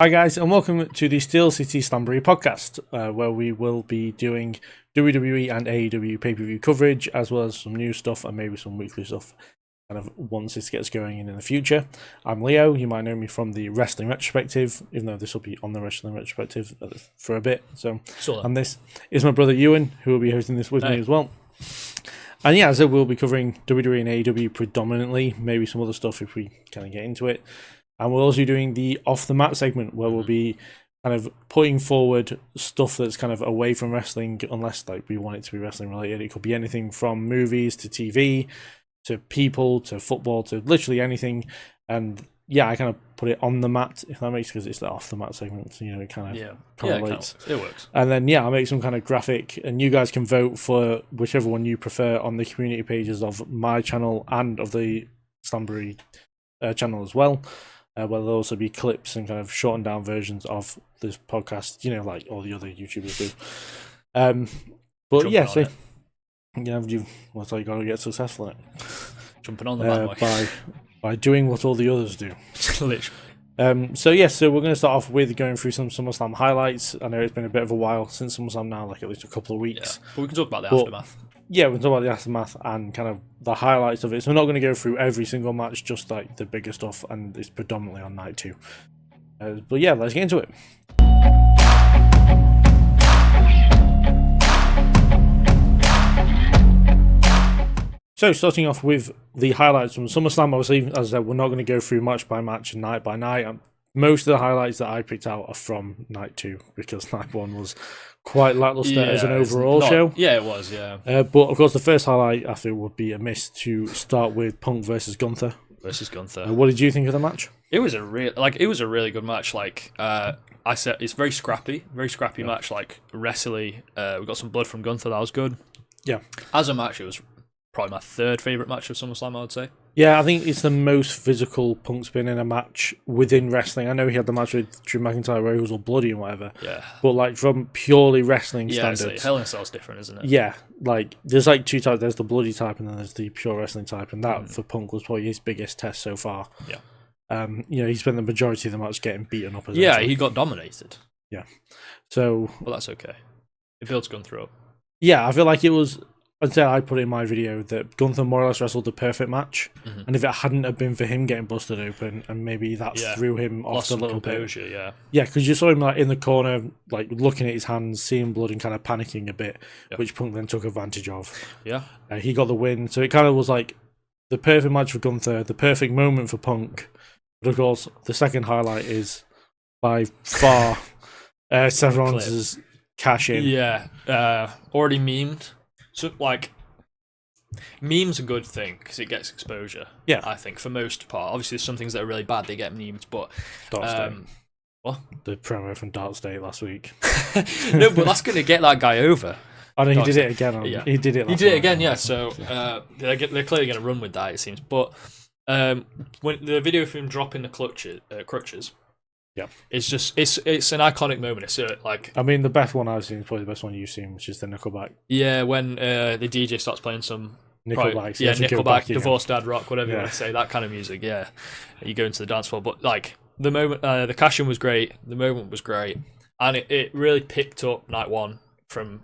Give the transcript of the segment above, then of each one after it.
Hi guys, and welcome to the Steel City Slamboree Podcast, where we will be doing WWE and AEW pay-per-view coverage, as well as some new stuff and maybe some weekly stuff, kind of once this gets going in the future. I'm Leo. You might know me from the Wrestling Retrospective, even though this will be on the Wrestling Retrospective for a bit. And this is my brother Ewan, who will be hosting this with me as well. And yeah, so we'll be covering WWE and AEW predominantly, maybe some other stuff if we kind of get into it. And we're also doing the off the mat segment where we'll be kind of putting forward stuff that's kind of away from wrestling, unless like we want it to be wrestling related. It could be anything from movies to TV to people to football to literally anything. And yeah, I kind of put it on the mat, if that makes sense, because it's the off the mat segment. So, you know, it kind of correlates. It works. And then yeah, I'll make some kind of graphic, and you guys can vote for whichever one you prefer on the community pages of my channel and of the Slamboree channel as well. Where there'll also be clips and kind of shortened down versions of this podcast, you know, like all the other YouTubers do. But yeah, so what's all you got to get successful at? Jumping on the bandwagon. by doing what all the others do. Literally. So we're going to start off with going through some SummerSlam highlights. I know it's been a bit of a while since SummerSlam now, like at least a couple of weeks. Yeah, but we can talk about the aftermath. Yeah, we can talk about the aftermath and kind of the highlights of it. So we're not going to go through every single match, just like the bigger stuff, and it's predominantly on night 2. But yeah, let's get into it. So starting off with the highlights from SummerSlam, obviously, as I said, we're not going to go through match by match and night by night. Most of the highlights that I picked out are from night 2, because night 1 was quite lackluster as an overall show. Yeah, it was, yeah. But of course, the first highlight I feel would be a miss to start with Punk versus Gunther. What did you think of the match? It was a really good match. Like I said, it's very scrappy match. Like wrestly, we got some blood from Gunther. That was good. Yeah. As a match, it was probably my third favorite match of SummerSlam, I would say. Yeah, I think it's the most physical Punk's been in a match within wrestling. I know he had the match with Drew McIntyre where he was all bloody and whatever. Yeah. But like from purely wrestling standards. Hell in a Cell's different, isn't it? Yeah. Like there's like two types. There's the bloody type and then there's the pure wrestling type. And that for Punk was probably his biggest test so far. Yeah. You know, he spent the majority of the match getting beaten up. Yeah, he got dominated. Yeah. So. Well, that's okay. It builds Gunther up. Yeah, I feel like it was. I'd say I put in my video that Gunther more or less wrestled the perfect match, and if it hadn't have been for him getting busted open, and maybe that threw him off a little bit. Yeah, because you saw him like in the corner, like looking at his hands, seeing blood, and kind of panicking a bit, which Punk then took advantage of. Yeah, he got the win, so it kind of was like the perfect match for Gunther, the perfect moment for Punk. But of course, the second highlight is by far Seth Rollins' cash in. Yeah, already memed. So, like, meme's a good thing because it gets exposure. Yeah, I think for most part. Obviously, there's some things that are really bad; they get memed. But what? The promo from Dark State last week. No, but that's going to get that guy over. Oh no, he did it again. He did it. He did it again. Yeah. So they're clearly going to run with that. It seems. But when the video of him dropping the crutches. Yeah, it's an iconic moment. It's like, I mean, the best one I've seen is probably the best one you've seen, which is the Nickelback. Yeah, when the DJ starts playing some Nickelback, Nickelback, Divorce Dad Rock, whatever you want to say, that kind of music. Yeah, you go into the dance floor, but like the moment, the cash in was great. The moment was great, and it really picked up night 1 from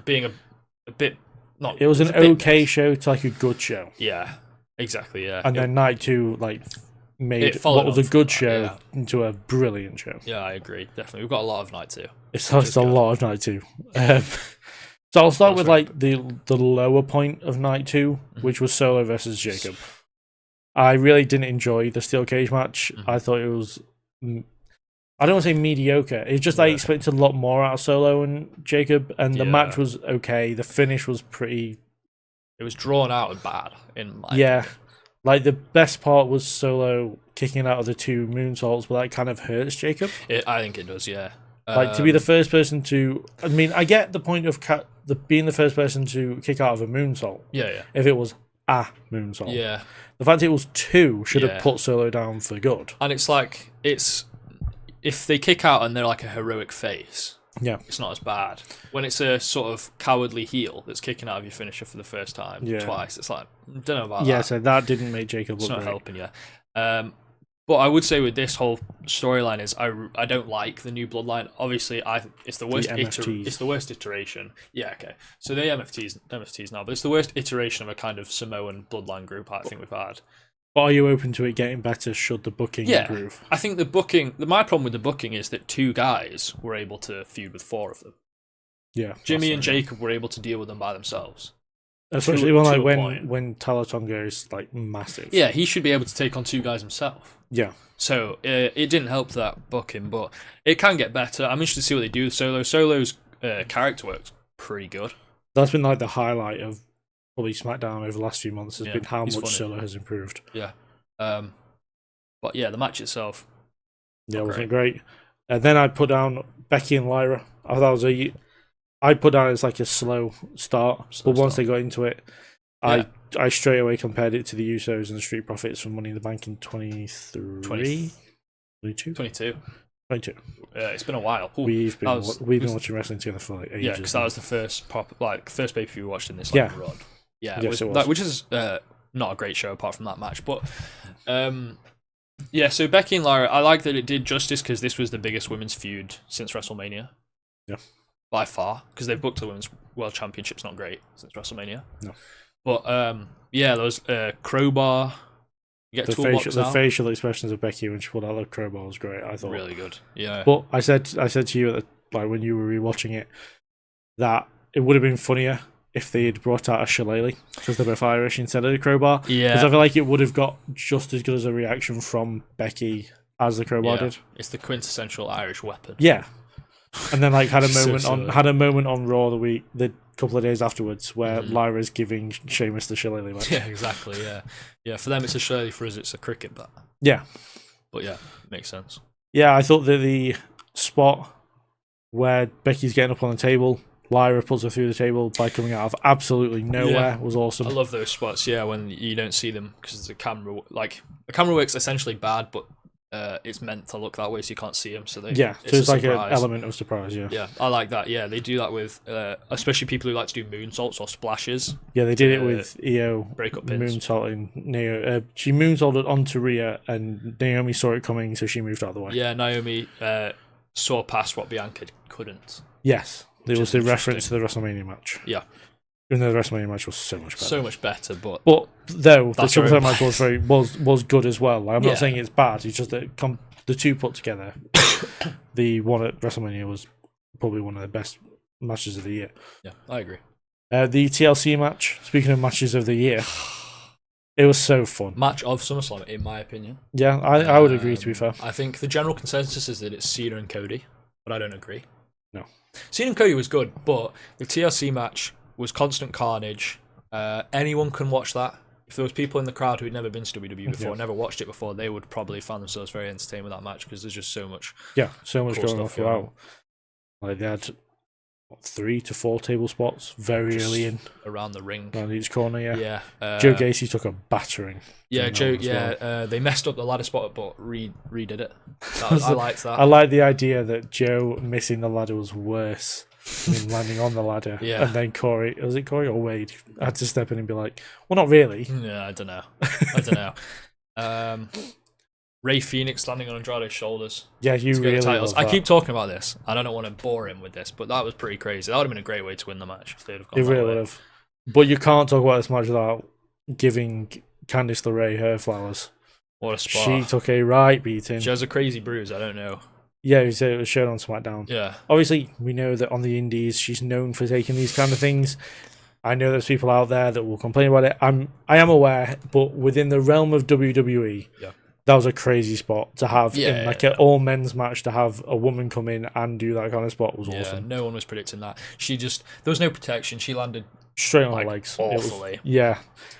being a bit not. It was an okay show to like a good show. Yeah, exactly. Yeah, and then night 2 like. Made what was a good show into a brilliant show. Yeah, I agree. Definitely. We've got a lot of night 2. It's a lot of night 2. So I'll start with like the lower point of night 2, which was Solo versus Jacob. I really didn't enjoy the steel cage match. I thought it was, I don't want to say mediocre. It's just I expected a lot more out of Solo and Jacob, and the match was okay. The finish was pretty. It was drawn out and bad in my opinion. Like, the best part was Solo kicking out of the 2 moonsaults, but that kind of hurts Jacob. I think it does, yeah. Like, to be the first person to... I mean, I get the point of being the first person to kick out of a moonsault. Yeah. If it was a moonsault. Yeah. The fact it was 2 should have put Solo down for good. And it's like, if they kick out and they're like a heroic face... Yeah, it's not as bad. When it's a sort of cowardly heel that's kicking out of your finisher for the first time twice, it's like, I don't know about that. Yeah, so that didn't make Jacob look great. It's not helping you. But I would say with this whole storyline is I don't like the new bloodline. Obviously, it's the worst. It's the worst iteration. Yeah, okay. So they MFTs now, but it's the worst iteration of a kind of Samoan bloodline group I think we've had. But are you open to it getting better should the booking improve? I think the booking. My problem with the booking is that 2 guys were able to feud with 4 of them. Yeah, Jimmy and Jacob were able to deal with them by themselves. Especially when Talatonga is like massive. Yeah, he should be able to take on 2 guys himself. Yeah. So it didn't help that booking, but it can get better. I'm interested to see what they do with Solo. Solo's character work's pretty good. That's been like the highlight of probably SmackDown over the last few months has been how much Solo has improved. Yeah. But yeah, the match itself. Yeah, it wasn't great. And then I put down Becky and Lyra. I thought I put down as like a slow start, but once they got into it, I straight away compared it to the Usos and the Street Profits from Money in the Bank in 22? It's been a while. Ooh, we've been watching wrestling together for like ages. Yeah, because that was the first first pay-per-view we watched in this run. Yeah, yes, it was. Which is not a great show apart from that match, but so Becky and Lyra, I like that it did justice because this was the biggest women's feud since WrestleMania. Yeah. By far, because they've booked the Women's World Championship's not great since WrestleMania. No. But there was Crowbar. You get the facial expressions of Becky when she pulled out the crowbar was great. I thought really good. Yeah. But I said to you when you were rewatching it that it would have been funnier if they had brought out a shillelagh because they're both Irish instead of the crowbar. Yeah. Because I feel like it would have got just as good as a reaction from Becky as the crowbar did. It's the quintessential Irish weapon. Yeah. And then like had a moment on Raw the couple of days afterwards where Lyra's giving Sheamus the shillelagh match. Yeah, exactly. Yeah. For them it's a shillelagh. For us it's a cricket bat. Yeah, but yeah, it makes sense. Yeah, I thought that the spot where Becky's getting up on the table, Lyra pulls her through the table by coming out of absolutely nowhere was awesome. I love those spots. Yeah, when you don't see them because the camera works essentially bad, but it's meant to look that way so you can't see them. So it's like an element of surprise. Yeah, I like that. Yeah, they do that with especially people who like to do moonsaults or splashes. Yeah, they did it with Io breakup pins. Moonsaulting Naomi. She moonsaulted onto Rhea, and Naomi saw it coming, so she moved out of the way. Yeah, Naomi saw past what Bianca couldn't. Yes, it was the reference to the WrestleMania match. Yeah. Even though the WrestleMania match was so much better. So much better, but though the triple threat match was good as well. Like, I'm not saying it's bad. It's just that the two put together, the one at WrestleMania was probably one of the best matches of the year. Yeah, I agree. The TLC match. Speaking of matches of the year, it was so fun. Match of SummerSlam, in my opinion. Yeah, I would agree. To be fair, I think the general consensus is that it's Cena and Cody, but I don't agree. No, Cena and Cody was good, but the TLC match was constant carnage. Anyone can watch that. If there was people in the crowd who had never been to WWE before, never watched it before, they would probably find themselves very entertained with that match because there's just so much. Yeah, so much going on throughout. Like they had 3 to 4 table spots very just early in around the ring, around each corner. Yeah. Joe Gacy took a battering. Yeah, Joe. Yeah, they messed up the ladder spot, but redid it. I liked that. I like the idea that Joe missing the ladder was worse than landing on the ladder. Yeah. And then Corey or Wade had to step in and be like, "Well, not really." Yeah, I don't know. Ray Phoenix landing on Andrade's shoulders. Yeah, you really love that. I keep talking about this. I don't want to bore him with this, but that was pretty crazy. That would have been a great way to win the match if they'd have gone. It really would have. But you can't talk about this match without giving Candice LeRae her flowers. What a spot. She took a right beating. She has a crazy bruise. I don't know. Yeah, it was shown on SmackDown. Yeah. Obviously, we know that on the Indies, she's known for taking these kind of things. I know there's people out there that will complain about it. I am aware, but within the realm of WWE, that was a crazy spot to have in an all men's match. To have a woman come in and do that kind of spot was awesome. No one was predicting that. There was no protection. She landed straight on her legs, awfully.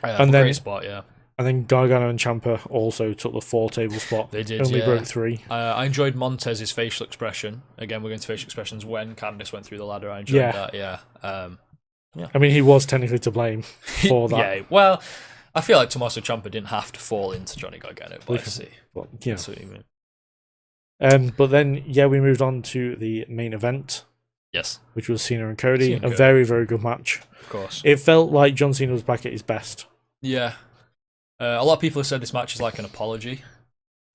And then great spot. Yeah. And then Gargano and Ciampa also took the 4 table spot. They did. Only broke 3. I enjoyed Montez's facial expression. Again, we're going to facial expressions when Candice went through the ladder. I enjoyed that. Yeah. I mean, he was technically to blame for that. Yeah. Well, I feel like Tommaso Ciampa didn't have to fall into Johnny Gargano, but I see. That's what you mean. But then, we moved on to the main event. Yes. Which was Cena and Cody. Very, very good match. Of course. It felt like John Cena was back at his best. Yeah. A lot of people have said this match is like an apology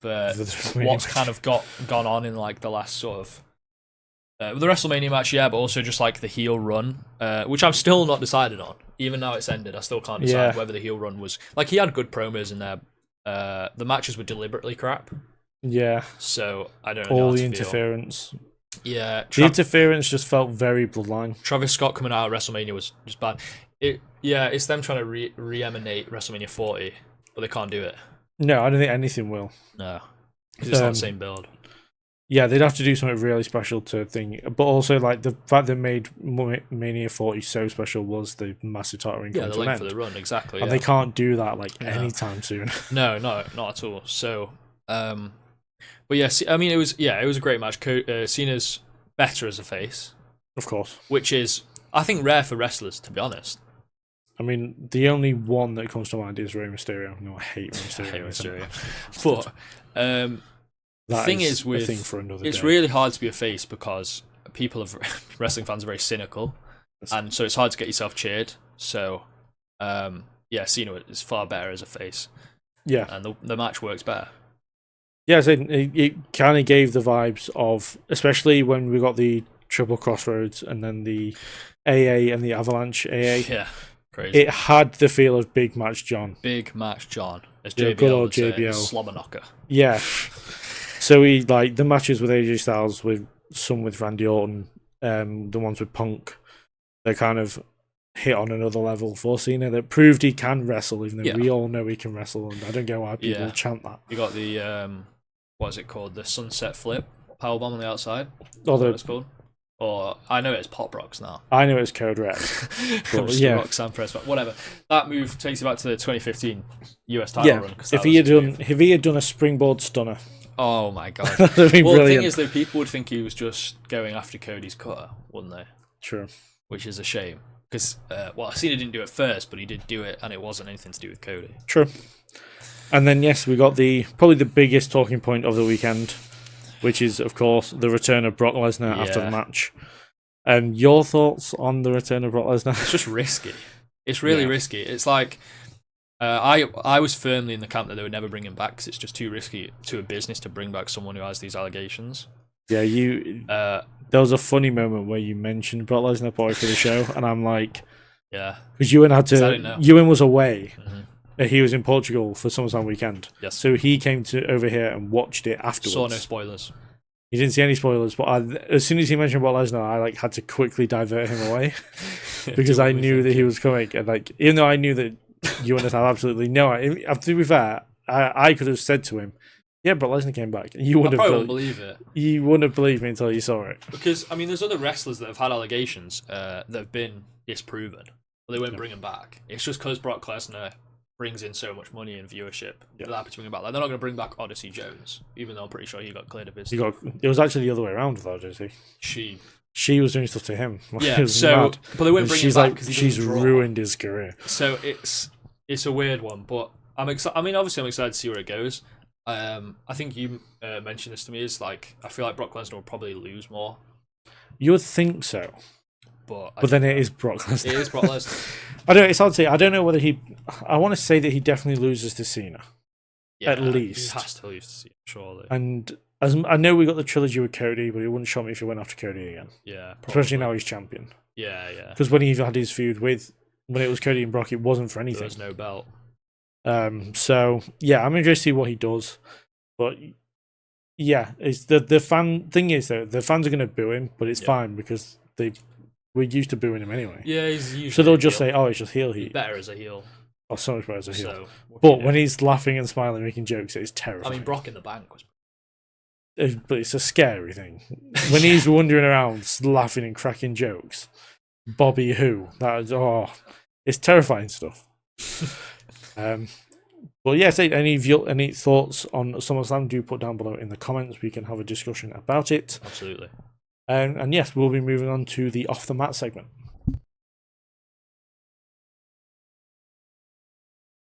what's kind of gone on in like the last sort of the WrestleMania match, but also just like the heel run, which I'm still not decided on. Even now it's ended, I still can't decide whether the heel run was like he had good promos in there. The matches were deliberately crap. Yeah. So I don't know. All the interference. Feel. Yeah. The interference just felt very bloodline. Travis Scott coming out of WrestleMania was just bad. It's them trying to re-emanate WrestleMania 40, but they can't do it. No, I don't think anything will. No. Because it's not the same build. Yeah, they'd have to do something really special to thing. But also, like, the fact that made Mania 40 so special was the massive title ring. Yeah, the length of the run, exactly. And they can't do that, like, anytime soon. No, not at all. So, but yeah, I mean, it was a great match. Cena's better as a face. Of course. Which is, I think, rare for wrestlers, to be honest. I mean, the only one that comes to mind is Rey Mysterio. No, I hate Rey Mysterio. But the thing is with it's really hard to be a face because wrestling fans are very cynical, and so it's hard to get yourself cheered. So, Cena is far better as a face. Yeah, and the match works better. Yeah, so it kind of gave the vibes of, especially when we got the Triple Crossroads and then the AA and the Avalanche AA. Yeah. Crazy. It had the feel of Big Match John. Big Match John. As JBL good old would say, JBL. Slobber knocker. Yeah. So he like the matches with AJ Styles, with some with Randy Orton, the ones with Punk, they kind of hit on another level for Cena that proved he can wrestle, even though we all know he can wrestle, and I don't get why people chant that. You got the what is it called? The Sunset Flip powerbomb on the outside. Or what it's called. Or I know it's Pop Rocks now. I know it's Code Red. But Rock Sam Press, but whatever. That move takes you back to the 2015 US title run. If he had done a springboard stunner. Oh my god. That'd be brilliant. The thing is, though, people would think he was just going after Cody's cutter, wouldn't they? True. Which is a shame. Because, Cena didn't do it first, but he did do it, and it wasn't anything to do with Cody. True. And then, yes, we got probably the biggest talking point of the weekend, which is, of course, the return of Brock Lesnar after the match. Your thoughts on the return of Brock Lesnar? It's just risky. It's really risky. It's like, I was firmly in the camp that they would never bring him back because it's just too risky to a business to bring back someone who has these allegations. Yeah, there was a funny moment where you mentioned Brock Lesnar for the show, and I'm like, because Ewan was away. Mm-hmm. He was in Portugal for SummerSlam weekend. Yes. So he came over here and watched it afterwards. Saw no spoilers. He didn't see any spoilers, but as soon as he mentioned Brock Lesnar, I had to quickly divert him away because I knew that he was coming. And even though I knew that Ewan had absolutely no idea, to be fair, I could have said to him, "Yeah, Brock Lesnar came back." And you wouldn't believe it. You wouldn't have believed me until you saw it. Because there's other wrestlers that have had allegations that have been disproven, but they won't bring them back. It's just because Brock Lesnar brings in so much money and viewership. They're happy to bring him back. Like, they're not going to bring back Odyssey Jones, even though I'm pretty sure he got cleared of his. It was actually the other way around with Odyssey. She was doing stuff to him. Yeah, but they won't bring him back because she's ruined his career. So it's a weird one, but I'm excited. Obviously, I'm excited to see where it goes. I think you mentioned this to me. Is like I feel like Brock Lesnar will probably lose more. You would think so. But then it is Brock Lesnar. It is Brock Lesnar. It's hard to say. I don't know whether I want to say that he definitely loses to Cena. Yeah, at least. He has to lose to Cena, surely. And I know we got the trilogy with Cody, but it wouldn't shock me if he went after Cody again. Yeah, probably. Especially now he's champion. Yeah. Because when he had his feud when it was Cody and Brock, it wasn't for anything. There was no belt. So, yeah, I'm interested to see what he does. But, yeah, it's the fan thing is, though, the fans are going to boo him, but it's fine because we're used to booing him anyway. Yeah, he's usually so they'll just say, "Oh, it's just heel heat." He's better as a heel. Oh, so much better as a heel. But when he's laughing and smiling, making jokes, it's terrifying. Brock in the Bank was. But it's a scary thing when he's wandering around, laughing and cracking jokes. Bobby who? It's terrifying stuff. Well, yes. Any thoughts on SummerSlam? Do put down below in the comments. We can have a discussion about it. Absolutely. And yes, we'll be moving on to the off the mat segment.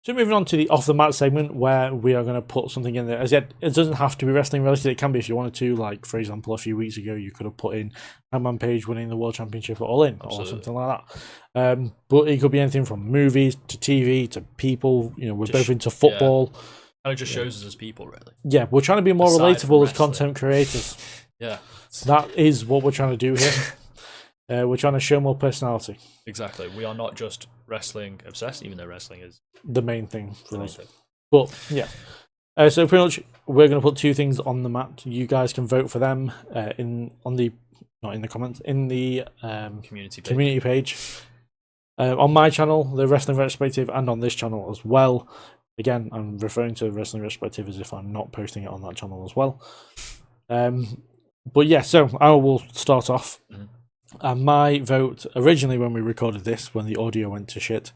So moving on to the off the mat segment, where we are going to put something in there. As yet, it doesn't have to be wrestling related. It can be if you wanted to. Like, for example, a few weeks ago, you could have put in Hangman Page winning the World Championship at All In or something like that. But it could be anything from movies to TV to people. We're both into football. Kind of just shows us as people, really. Yeah, we're trying to be more Aside from relatable as wrestling. content creators. Yeah. That is what we're trying to do here. We're trying to show more personality. Exactly. We are not just wrestling obsessed, even though wrestling is The main thing for the main us. thing. But yeah. So pretty much we're going to put two things on the mat. You guys can vote for them in the community page. On my channel, the Wrestling Retrospective, and on this channel as well. Again, I'm referring to Wrestling Retrospective as if I'm not posting it on that channel as well. But yeah, so I will start off. And my vote, originally when we recorded this, when the audio went to shit,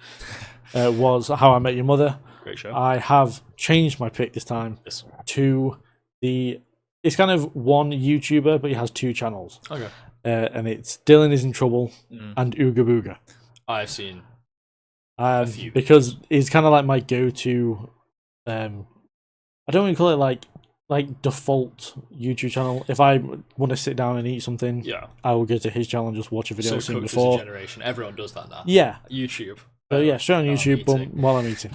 was How I Met Your Mother. Great show. I have changed my pick this time to it's kind of one YouTuber, but he has two channels. Okay. And it's Dylan Is in Trouble and Ooga Booga. I've seen because it's kind of like my go-to. I don't even call it like default YouTube channel. If I want to sit down and eat something, I will go to his channel and just watch a video I've seen before. Generation. Everyone does that now. Yeah, YouTube. So yeah, straight on YouTube while I'm eating.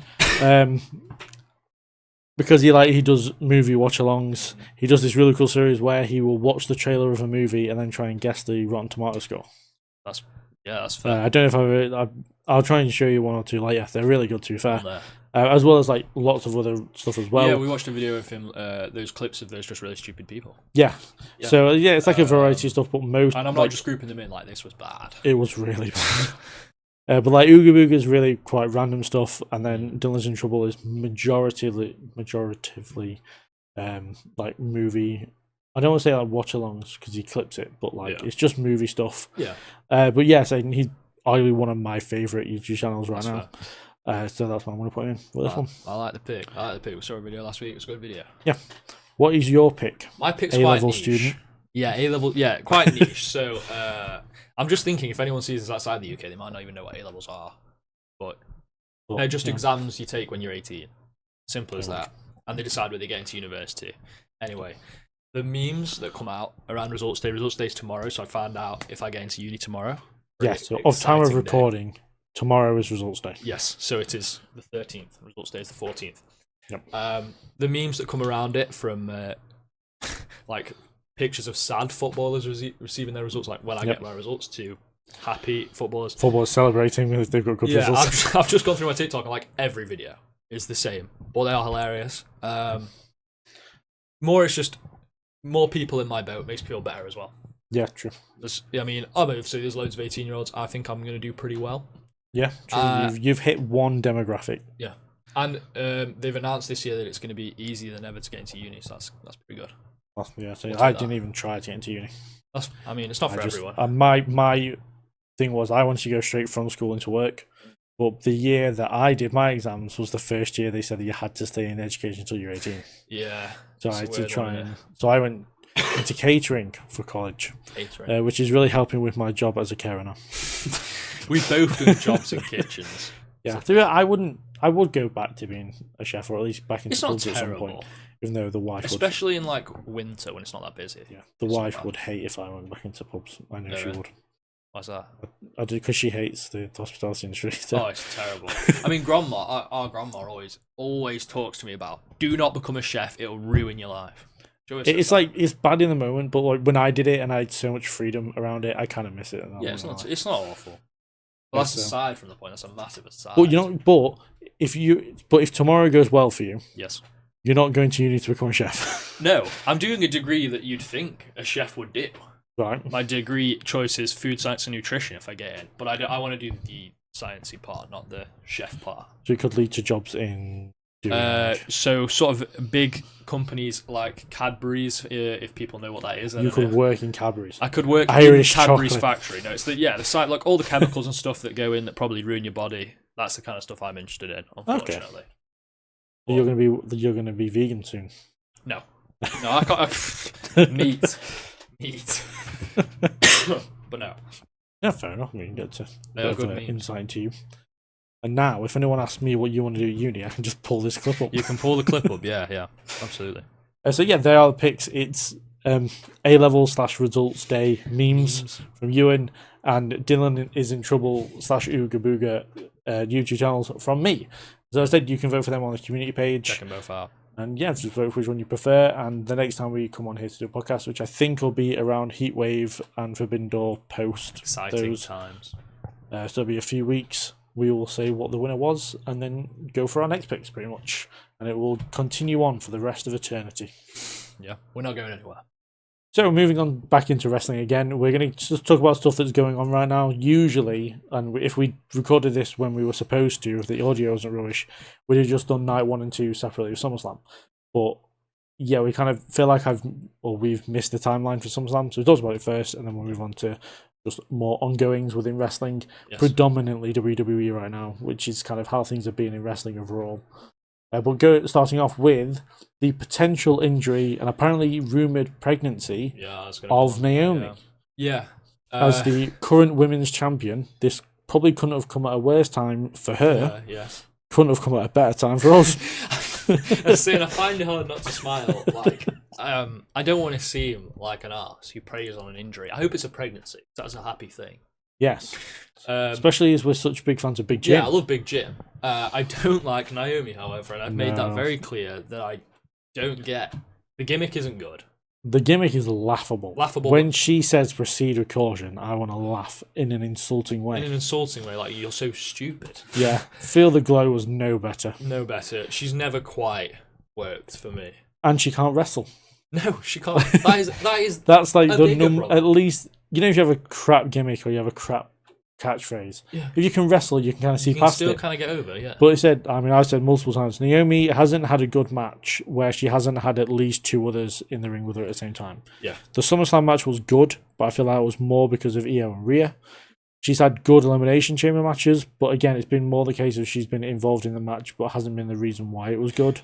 Because he does movie watch-alongs. He does this really cool series where he will watch the trailer of a movie and then try and guess the Rotten Tomato score. That's fair. I don't know if I'll try and show you one or two. They're really good, to be fair. As well as lots of other stuff as well. Yeah, we watched a video of him. Those clips of those just really stupid people. Yeah. So yeah, it's like a variety of stuff, but most. And I'm not just grouping them in this was bad. It was really bad. But Ooga Booga is really quite random stuff, and then Dylan's in Trouble is majoritively movie. I don't want to say watch-alongs because he clips it, but it's just movie stuff. Yeah. But yeah, so he's arguably one of my favorite YouTube channels right now. So that's what I'm going to put in for this one. I like the pick. We saw a video last week. It was a good video. Yeah. What is your pick? My pick's A-level quite niche. student. Yeah, A-level. Yeah, quite niche. So I'm just thinking if anyone sees this outside the UK, they might not even know what A-levels are. But they're just exams you take when you're 18. Simple as that. And they decide where they get into university. Anyway, the memes that come out around results day's tomorrow, so I find out if I get into uni tomorrow. Yes, so of time of recording, tomorrow is results day. Yes, so it is the 13th. Results day is the 14th. Yep. The memes that come around it from pictures of sad footballers receiving their results, like when I get my results, to happy footballers. Footballers celebrating if they've got good results. I've just gone through my TikTok and every video is the same, but they are hilarious. It's just more people in my boat makes me feel better as well. Yeah, true. Obviously there's loads of 18-year-olds. I think I'm going to do pretty well. Yeah, true. You've hit one demographic. Yeah. And they've announced this year that it's going to be easier than ever to get into uni, so that's pretty good. I didn't even try to get into uni. It's not for everyone. My thing was I wanted to go straight from school into work, but the year that I did my exams was the first year they said that you had to stay in education until you're 18. Yeah. So I had to try so I went into catering for college, which is really helping with my job as a carer now. We both do jobs in kitchens. Yeah, I would go back to being a chef, or at least back into pubs at some point. Even though the wife especially in winter when it's not that busy. Yeah, the wife would hate if I went back into pubs. I know she would. Why's that? I do, because she hates the hospitality industry. So. Oh, it's terrible. Our grandma always talks to me about, do not become a chef, it'll ruin your life. It's bad in the moment, but when I did it and I had so much freedom around it, I kind of miss it. It's not awful. Well, that's aside from the point. That's a massive aside. But if tomorrow goes well for you, yes, you're not going to uni to become a chef. No, I'm doing a degree that you'd think a chef would do. Right. My degree choice is food science and nutrition if I get in, but I want to do the sciencey part, not the chef part. So it could lead to jobs in. So sort of big companies like Cadbury's, if people know what that is. You could work in Cadbury's. I could work Irish in Cadbury's chocolate factory. No, it's the site, all the chemicals and stuff that go in that probably ruin your body. That's the kind of stuff I'm interested in, unfortunately. Okay. You're gonna be vegan soon. No, I can't. Meat. But no. Yeah, fair enough. Get to good insight into you. And now, if anyone asks me what you want to do at uni, I can just pull this clip up. You can pull the clip up, yeah, absolutely. So yeah, they are the picks. It's A-level / results day memes from Ewan, and Dylan Is in Trouble / Ooga Booga YouTube channels from me. So as I said, you can vote for them on the community page. Check them both out. And yeah, just vote for which one you prefer. And the next time we come on here to do a podcast, which I think will be around Heatwave and Forbidden Door post Exciting times. So it'll be a few weeks. We will say what the winner was and then go for our next picks, pretty much. And it will continue on for the rest of eternity. Yeah, we're not going anywhere. So moving on back into wrestling again, we're going to just talk about stuff that's going on right now. Usually, and if we recorded this when we were supposed to, if the audio wasn't rubbish, we'd have just done night 1 and 2 separately with SummerSlam. But yeah, we kind of feel like we've missed the timeline for SummerSlam, so we talked about it first, and then we'll move on to just more ongoings within wrestling, predominantly WWE right now, which is kind of how things are being in wrestling overall. But starting off with the potential injury and apparently rumoured pregnancy of Naomi. Yeah. As the current women's champion, this probably couldn't have come at a worse time for her. Yes. Couldn't have come at a better time for us. I find it hard not to smile. Like, I don't want to seem like an arse who preys on an injury. I hope it's a pregnancy. That's a happy thing. Yes. Especially as we're such big fans of Big Jim. Yeah, I love Big Jim. I don't like Naomi, however, and I've made that very clear that I don't get. The gimmick isn't good. The gimmick is laughable. When she says proceed with caution, I want to laugh in an insulting way. In an insulting way, like, you're so stupid. Yeah. Feel the Glow was no better. No better. She's never quite worked for me. And she can't wrestle. No, she can't. That's like the number. At least, you know, if you have a crap gimmick or you have a crap catchphrase, if you can wrestle, you can kind of see past it. You can still kind of get over, yeah. But I said multiple times, Naomi hasn't had a good match where she hasn't had at least 2 others in the ring with her at the same time. Yeah. The SummerSlam match was good, but I feel like it was more because of Io and Rhea. She's had good Elimination Chamber matches, but again, it's been more the case of she's been involved in the match, but hasn't been the reason why it was good.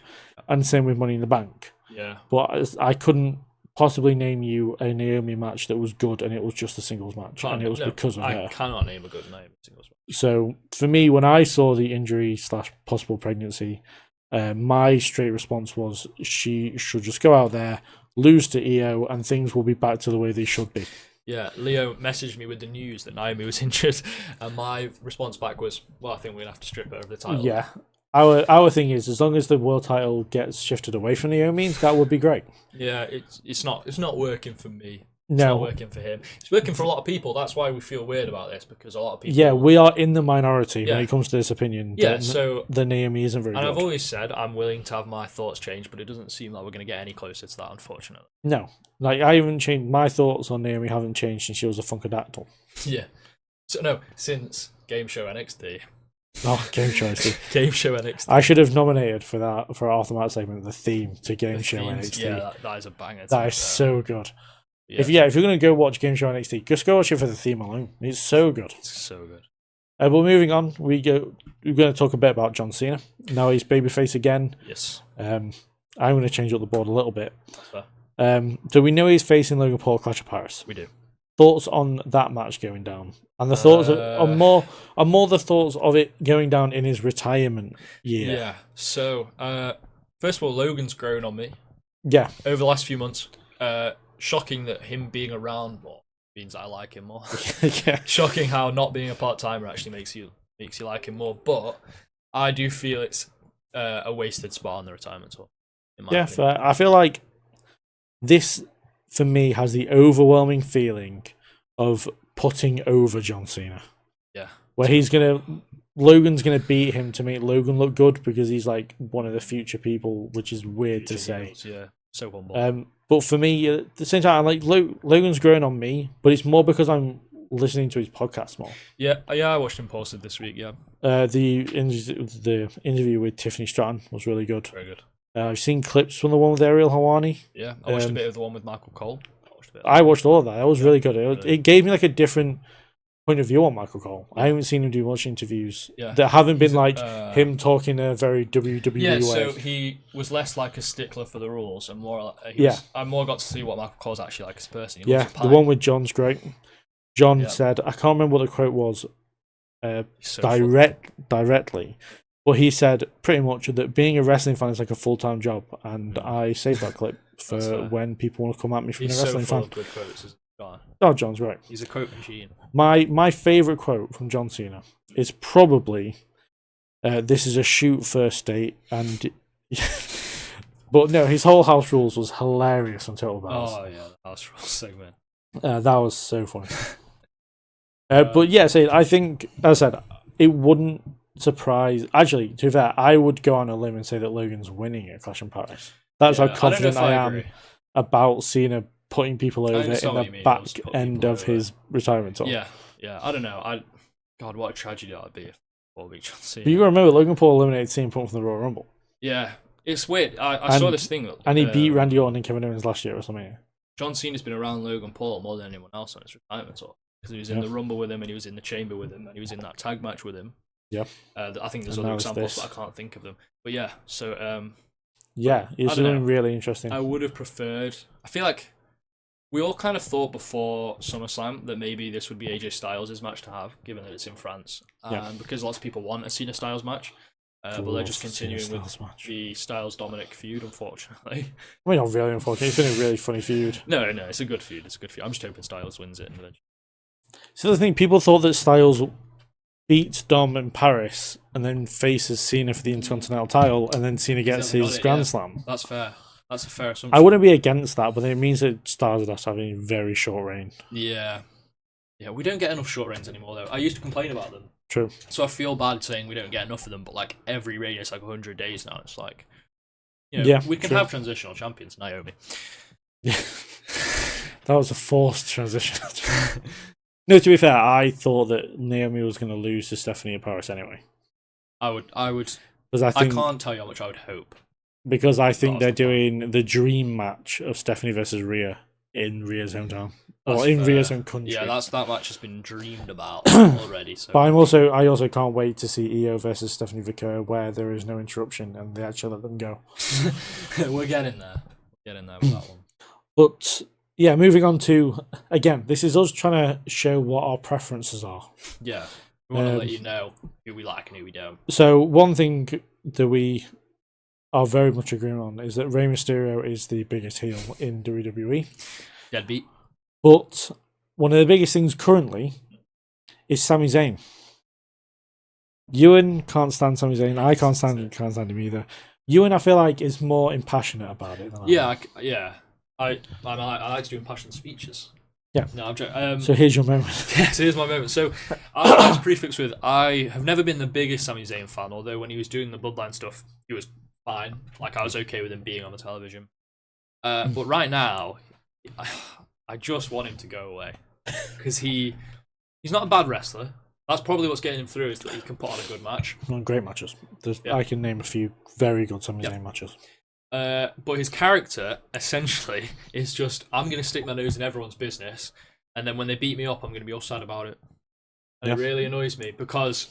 And same with Money in the Bank. Yeah. But I couldn't possibly name you a Naomi match that was good and it was just a singles match. And it was because of her. I cannot name a good Naomi singles match. So for me, when I saw the injury / possible pregnancy, my straight response was she should just go out there, lose to Io, and things will be back to the way they should be. Yeah, Leo messaged me with the news that Naomi was injured, and my response back was, well, I think we're going to have to strip her of the title. Yeah. Our thing is, as long as the world title gets shifted away from Naomi, that would be great. Yeah, it's not working for me. It's no. not working for him. It's working for a lot of people. That's why we feel weird about this, because a lot of people... Yeah, we are in the minority when it comes to this opinion. Yeah, so... The Naomi isn't very good. And I've always said I'm willing to have my thoughts changed, but it doesn't seem like we're going to get any closer to that, unfortunately. No. Like, I haven't changed... My thoughts on Naomi haven't changed since she was a Funkadactyl. Yeah. So, no, since Game Show NXT... Oh, Game Show NXT. Game Show NXT. I should have nominated for that, for our Aftermath segment, the theme to Game Show NXT. Yeah, that is a banger. That is so good. Yeah. If you're going to go watch Game Show NXT, just go watch it for the theme alone. It's so good. It's so good. But moving on, we're going to talk a bit about John Cena. Now he's babyface again. Yes. I'm going to change up the board a little bit. That's fair. So we know he's facing Logan Paul Clash of Paris. We do. Thoughts on that match going down, and the thoughts are more the thoughts of it going down in his retirement year. Yeah. So first of all, Logan's grown on me. Yeah. Over the last few months, shocking that him being around more means I like him more. Yeah. Shocking how not being a part timer actually makes you like him more. But I do feel it's a wasted spot on the retirement tour. Yeah, fair. I feel like this, for me, has the overwhelming feeling of putting over John Cena. Yeah. Where Logan's going to beat him to make Logan look good because he's like one of the future people, which is weird to say. Heroes, yeah, so humble. But for me, at the same time, like Logan's growing on me, but it's more because I'm listening to his podcast more. Yeah, I watched him posted this week, yeah. The interview with Tiffany Stratton was really good. Very good. I've seen clips from the one with Ariel Helwani. Yeah, I watched a bit of the one with Michael Cole. I watched all of that. That was really good. It gave me like a different point of view on Michael Cole. I haven't seen him do much interviews that haven't been like him talking a very WWE way. Yeah, so he was less like a stickler for the rules and more like, I more got to see what Michael Cole's actually like as a person. Yeah, the one with John's great. John said, I can't remember what the quote was directly, but he said pretty much that being a wrestling fan is like a full-time job, and I saved that clip for when people want to come at me from a wrestling fan. Good quotes, Oh, John's right. He's a quote machine. My favourite quote from John Cena is probably, this is a shoot first date, and But no, his whole House Rules was hilarious on Total Bells. Oh yeah, the House Rules segment. That was so funny. But yeah, so I think, as I said, it wouldn't surprise. Actually, to be fair, I would go on a limb and say that Logan's winning at Clash in Paris. That's how confident I am about Cena putting people over in the back end of his retirement tour. Yeah. I don't know. God, what a tragedy that would be if Paul beat John Cena. But you got to remember, Logan Paul eliminated CM Punk from the Royal Rumble. Yeah, it's weird. I saw this thing. And he beat Randy Orton and Kevin Owens last year or something. John Cena's been around Logan Paul more than anyone else on his retirement tour. Because he was in the Rumble with him, and he was in the Chamber with him, and he was in that tag match with him. Yeah. I think there's other examples, but I can't think of them. But yeah, so... yeah, it's really interesting. I would have preferred... I feel like we all kind of thought before SummerSlam that maybe this would be AJ Styles' match to have, given that it's in France. And because lots of people want a Cena Styles match. But they're just continuing with the Styles-Dominic feud, unfortunately. I mean, not really unfortunately. It's been a really funny feud. No, it's a good feud. I'm just hoping Styles wins it. So the thing, people thought that Styles beats Dom in Paris and then faces Cena for the Intercontinental title, and then Cena gets his Grand Slam. That's fair. That's a fair assumption. I wouldn't be against that, but it means that Styles would have to have a very short reign. Yeah, we don't get enough short reigns anymore, though. I used to complain about them. True. So I feel bad saying we don't get enough of them, but like every reign is like 100 days now. It's like, we can have transitional champions, Naomi. Yeah. That was a forced transition. No, to be fair, I thought that Naomi was going to lose to Stephanie at Paris anyway. I would. Because I can't tell you how much I would hope. Because I think they're doing the dream match of Stephanie versus Rhea in Rhea's hometown. Or in Rhea's home country. Yeah, that match has been dreamed about already. So. But I also can't wait to see Io versus Stephanie Vicaire where there is no interruption and they actually let them go. We're getting there. With that one. But yeah, moving on to, again, this is us trying to show what our preferences are. Yeah, we want to let you know who we like and who we don't. So one thing that we are very much agreeing on is that Rey Mysterio is the biggest heel in WWE. Deadbeat. But one of the biggest things currently is Sami Zayn. Ewan can't stand Sami Zayn. I can't stand him either. Ewan, I feel like, is more impassionate about it than I am. I like to do impassioned speeches. Yeah. No, I'm joking. So here's your moment. Yes, here's my moment. So I was prefix with, I have never been the biggest Sami Zayn fan, although when he was doing the Bloodline stuff, he was fine. Like, I was okay with him being on the television. But right now, I just want him to go away. Because he's not a bad wrestler. That's probably what's getting him through, is that he can put on a good match. Great matches. I can name a few very good Sami Zayn matches. But his character, essentially, is just, I'm going to stick my nose in everyone's business, and then when they beat me up, I'm going to be all sad about it. And it really annoys me, because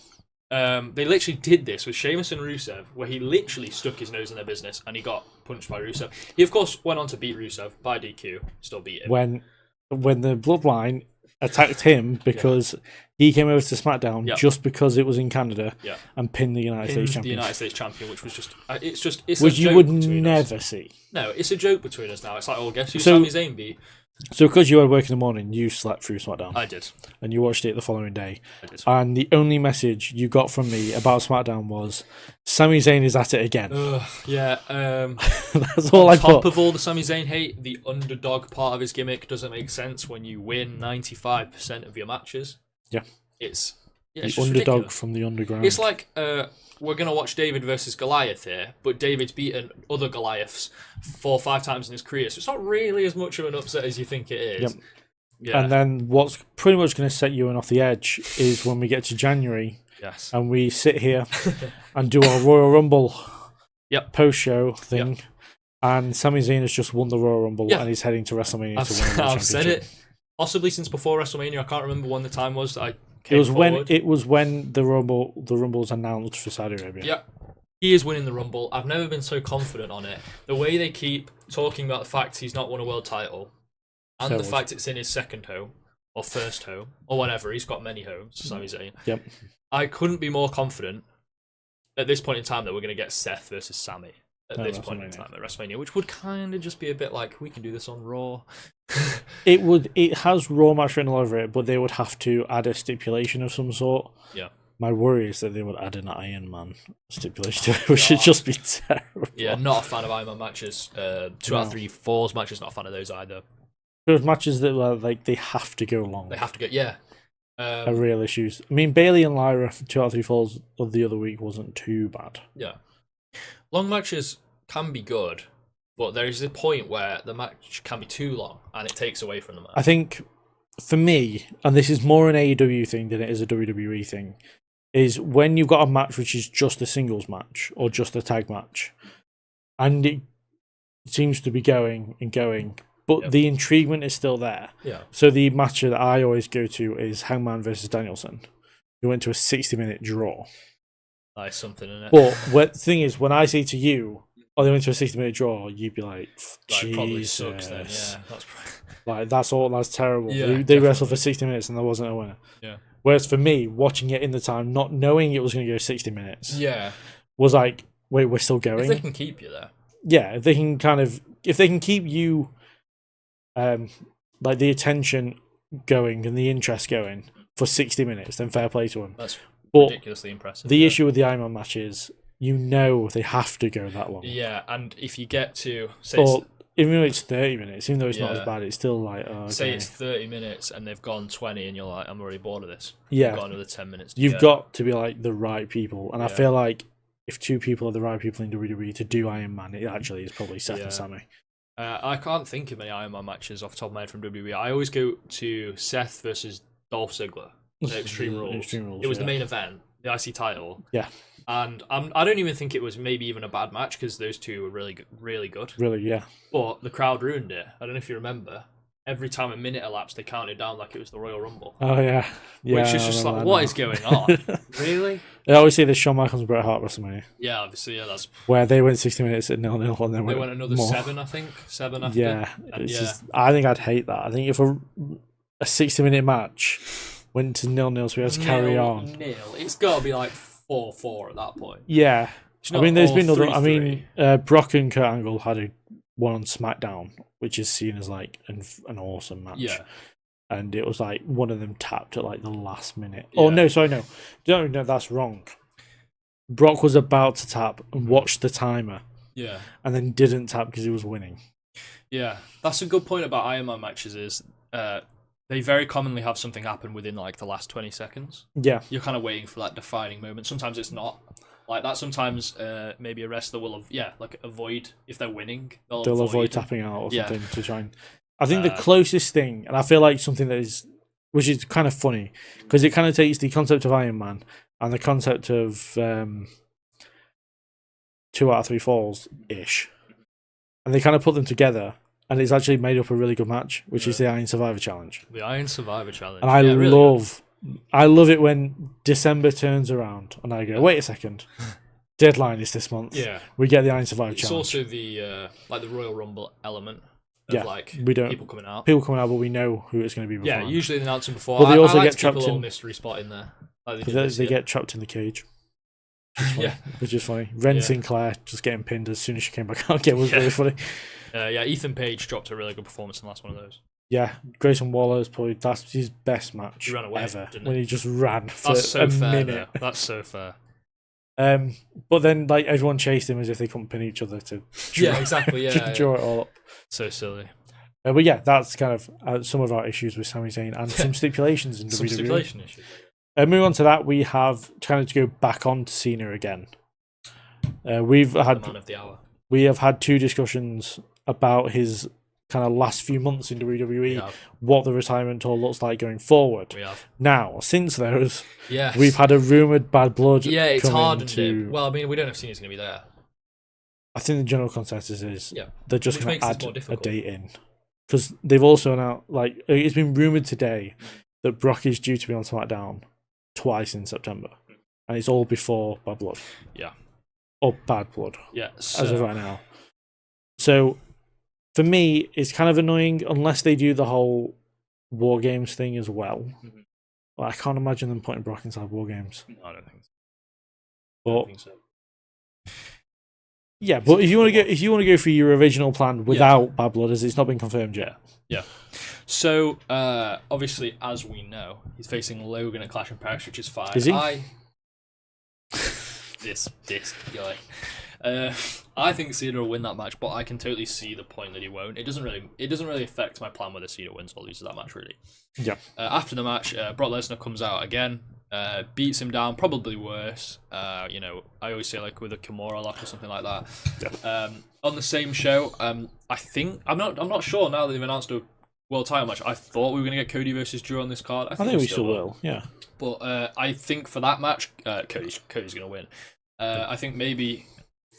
they literally did this with Sheamus and Rusev, where he literally stuck his nose in their business, and he got punched by Rusev. He, of course, went on to beat Rusev by DQ, still beat him. When the Bloodline attacked him because he came over to SmackDown just because it was in Canada and pinned the United States champion. The United States champion, which was just it's which you would never see. No, it's a joke between us now. It's like, guess who Sami Zayn beat? So because you had work in the morning, you slept through SmackDown. I did. And you watched it the following day. I did. And the only message you got from me about SmackDown was, Sami Zayn is at it again. That's all I put. On top of all the Sami Zayn hate, the underdog part of his gimmick doesn't make sense when you win 95% of your matches. Yeah. It's the underdog ridiculous. From the underground. It's like, we're going to watch David versus Goliath here, but David's beaten other Goliaths 4 or 5 times in his career, so it's not really as much of an upset as you think it is. Yep. Yeah. And then what's pretty much going to set you off the edge is when we get to January and we sit here and do our Royal Rumble post-show thing, and Sami Zayn has just won the Royal Rumble and he's heading to WrestleMania to win the championship. I've said it, possibly since before WrestleMania. I can't remember when the time was that I It was when the Rumble's announced for Saudi Arabia. Yeah, he is winning the Rumble. I've never been so confident on it. The way they keep talking about the fact he's not won a world title, and the fact it's in his second home or first home or whatever. He's got many homes. Sami Zayn. Yep. I couldn't be more confident at this point in time that we're going to get Seth versus Sami at this point in time at WrestleMania, which would kind of just be a bit like, we can do this on Raw. It has Raw match written all over it, but they would have to add a stipulation of some sort. Yeah. My worry is that they would add an Iron Man stipulation to it, which would just be terrible. Yeah, not a fan of Iron Man matches. 2 out of 3 falls matches, not a fan of those either. Those matches that were like they have to go long. They have to go, yeah. Are real issues. I mean, Bailey and Lyra 2 out of 3 falls of the other week wasn't too bad. Yeah, long matches can be good, but there is a point where the match can be too long and it takes away from the match. I think for me, and this is more an AEW thing than it is a WWE thing, is when you've got a match which is just a singles match or just a tag match, and it seems to be going and going, but the intriguement is still there. Yeah. So the match that I always go to is Hangman versus Danielson. We went to a 60-minute draw. That is something, isn't it? But the thing is, when I say to you, they went to a 60-minute draw, you'd be like, Jesus. Probably sucks then, yeah. That's like, that's terrible. Yeah, they wrestled for 60 minutes and there wasn't a winner. Yeah. Whereas for me, watching it in the time, not knowing it was going to go 60 minutes, yeah, was like, wait, we're still going? If they can keep you there. Yeah, if they can keep you, like the attention going and the interest going for 60 minutes, then fair play to them. That's ridiculously impressive. The issue with the Iron Man match is, they have to go that long. Yeah, and if you get to, even though it's 30 minutes, even though it's not as bad, it's still like, say it's 30 minutes and they've gone 20 and you're like, I'm already bored of this. Yeah. You've got another 10 minutes. You've got to be like the right people. And I feel like if 2 people are the right people in WWE to do Iron Man, it actually is probably Seth and Sami. I can't think of any Iron Man matches off the top of my head from WWE. I always go to Seth versus Dolph Ziggler at Extreme Rules. It was the main event, the IC title. Yeah. And I don't even think it was maybe even a bad match because those two were really good, really good. Really, yeah. But the crowd ruined it. I don't know if you remember. Every time a minute elapsed, they counted down like it was the Royal Rumble. Oh, yeah. Which is just like, what is going on? Really? I always say the Shawn Michaels and Bret Hart WrestleMania. Yeah, obviously, yeah. That's where they went 60 minutes at 0-0 and then they went another more. 7, I think. 7 after. Yeah. I think I'd hate that. I think if a 60-minute match went to 0-0 so we had to carry on. Nil. It's got to be like 4-4 at that point. Yeah. I mean, there's been other... 3-3. I mean, Brock and Kurt Angle had one on SmackDown, which is seen as like an awesome match. Yeah. And it was like one of them tapped at like the last minute. Yeah. Oh, no, sorry, no. No, that's wrong. Brock was about to tap and watched the timer. Yeah. And then didn't tap because he was winning. Yeah. That's a good point about Iron Man matches is they very commonly have something happen within like the last 20 seconds. Yeah. You're kind of waiting for that defining moment. Sometimes it's not like that. Sometimes maybe a wrestler will avoid, if they're winning, they'll avoid tapping out or something to try and... I think the closest thing, and I feel like something that is, which is kind of funny, because it kind of takes the concept of Iron Man and the concept of 2 out of 3 falls-ish, and they kind of put them together, and it's actually made up a really good match, which is the Iron Survivor Challenge. The Iron Survivor Challenge. And I love it when December turns around, and I go, wait a second, deadline is this month. Yeah. We get the Iron Survivor Challenge. It's also the the Royal Rumble element. We don't people coming out, but we know who it's going to be. Yeah, usually they announce them before. But they also I get trapped in mystery spot in there. They get trapped in the cage. Which is funny. Ren Sinclair just getting pinned as soon as she came back out. It was very funny. Ethan Page dropped a really good performance in the last one of those. Yeah, Grayson Waller's probably that's his best match ever. When he just ran for a minute. That's so fair. But then like everyone chased him as if they couldn't pin each other to draw, exactly draw it all up. So silly. But yeah, that's kind of some of our issues with Sami Zayn and some stipulations in WWE. Stipulation issues. Moving on to that, we have kind of to go back on to Cena again. We have had 2 discussions about his kind of last few months in WWE, what the retirement tour looks like going forward. We have. Now, since those, we've had a rumoured bad blood. Yeah, it's hard to... Well, I mean, we don't know if Cena's going to be there. I think the general consensus is they're just going to add a date in. Because they've also announced, like, it's been rumoured today that Brock is due to be on SmackDown twice in September. And it's all before Bad Blood. Yeah. Or Bad Blood. Yeah. As of right now. So, for me, it's kind of annoying unless they do the whole War Games thing as well. Mm-hmm. But I can't imagine them putting Brock inside War Games. No, I don't think so. But, I don't think so. Yeah, but if you want to go for your original plan without Bad Blood, as it's not been confirmed yet. Yeah. So obviously, as we know, he's facing Logan at Clash in Paris, which is fine. Is he? This guy. I think Cena will win that match, but I can totally see the point that he won't. It doesn't really affect my plan whether Cena wins or loses that match, really. Yeah. After the match, Brock Lesnar comes out again, beats him down, probably worse. I always say like with a Kimura lock or something like that. Yeah. On the same show, I think I'm not sure now that they've announced a world title match. I thought we were going to get Cody versus Drew on this card. I think we still will. Yeah. But I think for that match, Cody's going to win. I think maybe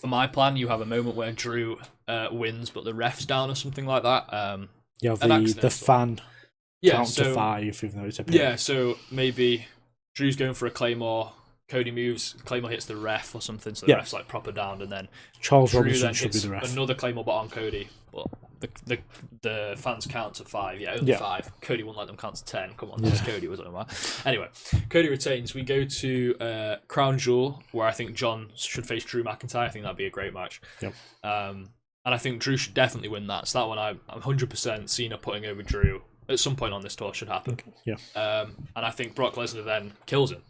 for my plan, you have a moment where Drew wins, but the ref's down or something like that. The fan count to 5, even though it's a pin. Yeah, so maybe Drew's going for a Claymore. Cody moves, Claymore hits the ref or something, so the ref's like proper down, and then Charles Drew Robinson then should be hits the ref. another Claymore, but on Cody. But the fans count to 5. Yeah, only 5. Cody won't let them count to 10. Come on, this is Cody, was it? Anyway, Cody retains. We go to Crown Jewel, where I think John should face Drew McIntyre. I think that'd be a great match. Yep. And I think Drew should definitely win that. So that one, I'm 100% Cena putting over Drew at some point on this tour should happen. Yeah. And I think Brock Lesnar then kills him.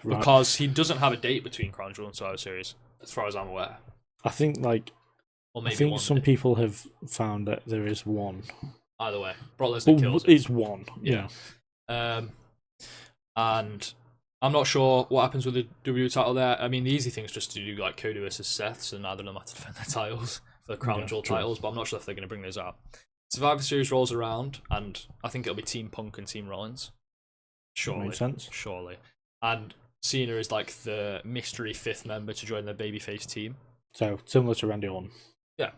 Right. Because he doesn't have a date between Crown Jewel and Survivor Series, as far as I'm aware. I think Or maybe I think one some day. people have found that there is one. Either way, Brock Lesnar kills him. It's one. Yeah. And I'm not sure what happens with the WWE title there. I mean, the easy thing is just to do like Cody versus Seth, so neither of them have to defend their titles for the Crown Jewel titles, but I'm not sure if they're going to bring those out. Survivor Series rolls around, and I think it'll be Team Punk and Team Rollins. Surely. Makes sense. Surely. And Cena is like the mystery 5th member to join their babyface team. So, similar to Randy Orton. Yeah.